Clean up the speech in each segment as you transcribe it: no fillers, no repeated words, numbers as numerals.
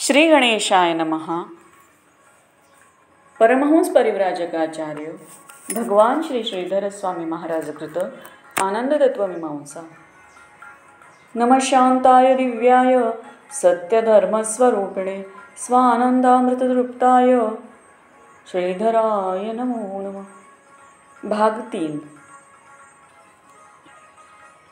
श्री गणेशाय नमः. परमहंस परिव्राजकाचार्य भगवान श्री श्रीधर स्वामी महाराज कृत आनंद तत्वमीमांसा. नमः शांताय दिव्याय सत्यधर्मस्वरूपिणे स्वानंदामृततृप्ताय श्रीधराय नमो नमः. भाग 3.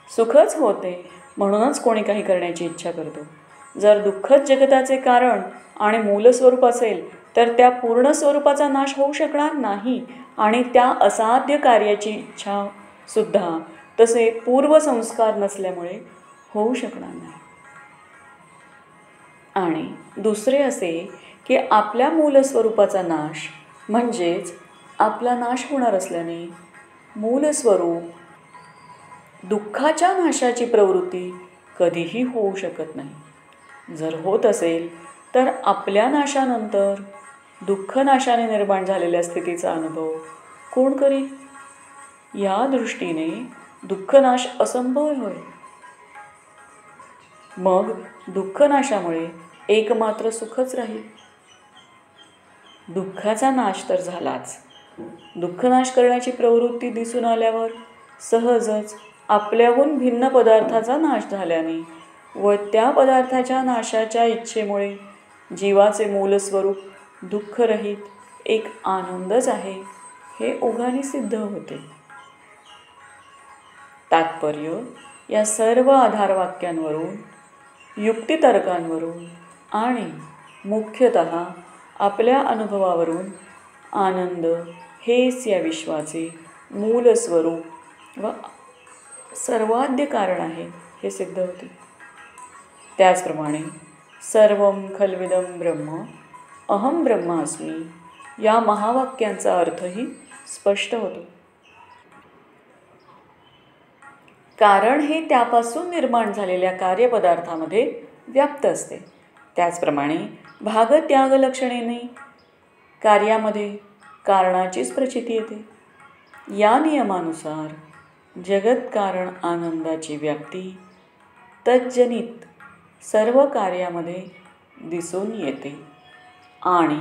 सुखच होते म्हणूनच कोणी काही करण्याची इच्छा करतो. जर दुःखच जगताचे कारण आणि मूल स्वरूप असेल तर त्या पूर्ण स्वरूपाचा नाश होऊ शकणार नाही आणि त्या असाध्य कार्याची इच्छा सुद्धा तसे पूर्वसंस्कार नसल्यामुळे होऊ शकणार नाही. आणि दुसरे असे की आपल्या मूल स्वरूपाचा नाश म्हणजेच आपला नाश होणार असल्याने मूल स्वरूप दुःखाच्या नाशाची प्रवृत्ती कधीही होऊ शकत नाही. जर होत असेल तर आपल्या नाशानंतर दुःख नाशाने निर्माण झालेल्या स्थितीचा अनुभव कोण करील? या दृष्टीने दुःखनाश असंभव होय. मग दुःखनाशामुळे एकमात्र सुखच राहील. दुःखाचा नाश तर झालाच. दुःखनाश करण्याची प्रवृत्ती दिसून आल्यावर सहजच आपल्याहून भिन्न पदार्थाचा नाश झाल्याने व त्या पदार्थाच्या नाशाच्या इच्छेमुळे जीवाचे मूलस्वरूप दुःखरहित एक आनंदच आहे हे ओघाने सिद्ध होते. तात्पर्य या सर्व आधारवाक्यांवरून, युक्तितर्कांवरून आणि मुख्यतः आपल्या अनुभवावरून आनंद हेच या विश्वाचे मूलस्वरूप व सर्वाद्य कारण आहे हे सिद्ध होते. त्याचप्रमाणे सर्वं खल्विदं ब्रह्म अहम ब्रह्मास्मी या महावाक्यांचा अर्थही स्पष्ट होतो. कारण हे त्यापासून निर्माण झालेल्या कार्यपदार्थामध्ये व्याप्त असते. त्याचप्रमाणे भागत्याग लक्षणेने कार्यामध्ये कारणाचीच प्रचिती येते. या नियमानुसार जगत्कारण आनंदाची व्याप्ती तज्जनित सर्व कार्यामध्ये दिसून येते आणि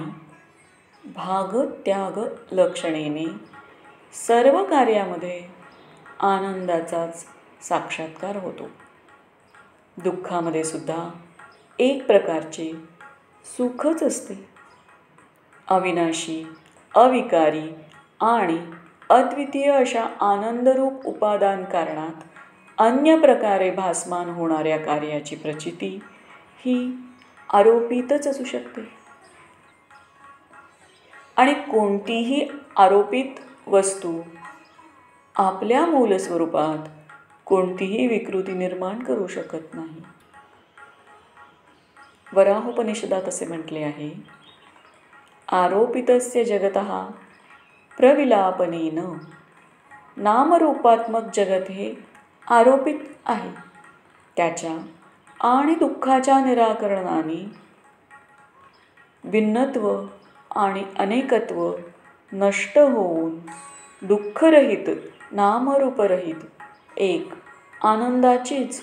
भागत्याग लक्षणेने सर्व कार्यामध्ये आनंदाचाच साक्षात्कार होतो. दुःखामध्ये सुद्धा एक प्रकारचे सुखच असते. अविनाशी, अविकारी आणि अद्वितीय अशा आनंदरूप उपादान कारणात अन्य प्रकारे भासमान होणाऱ्या कार्याची प्रचिती ही आरोपितच असू शकते. आणि कोणतीही आरोपित वस्तू आपल्या मूलस्वरूपात कोणतीही विकृती निर्माण करू शकत नाही. वराहोपनिषदात असे म्हटले आहे, आरोपितस्य जगतः प्रविलापनेन. नामरूपात्मक जगत हे आरोपित आहे. त्याच्या आणि दुःखाच्या निराकरणाने भिन्नत्व आणि अनेकत्व नष्ट होऊन दुःखरहित नामरूपरहित एक आनंदाचीच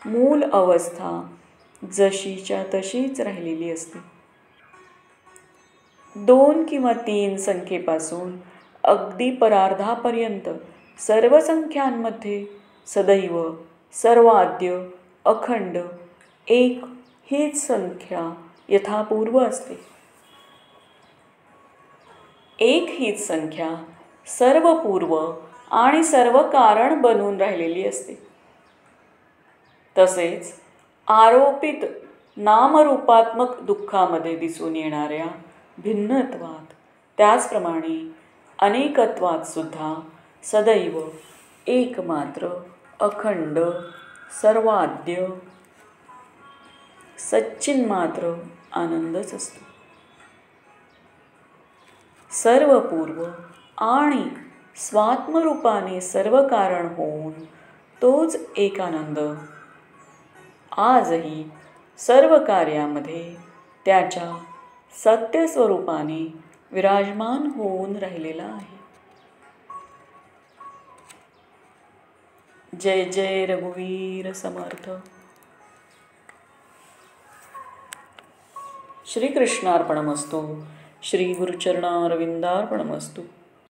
मूल अवस्था जशीच्या तशीच राहिलेली असते. 2 किंवा 3 संख्येपासून अगदी परार्धापर्यंत सर्व संख्यांमध्ये सदैव सर्वाद्य अखंड एक हीच संख्या यथापूर्व असते. एक हीच संख्या सर्व पूर्व आणि सर्व कारण बनून राहिलेली असते. तसेच आरोपित नामरूपात्मक दुःखामध्ये दिसून येणाऱ्या भिन्नत्वात त्याचप्रमाणे अनेकत्वात सुद्धा सदैव एकमात्र अखंड सर्वाद्य सच्चिन्मात्र आनंदच असतो. सर्व पूर्व आणि स्वात्मरूपाने सर्व कारण होऊन तोच एक आनंद आजही सर्व कार्यामध्ये त्याच्या सत्यस्वरूपाने विराजमान होऊन राहिलेला आहे. जय जय रघुवीर समर्थ. श्रीकृष्णार्पणमस्तु. श्री गुरुचरणारविंदार्पणमस्तु.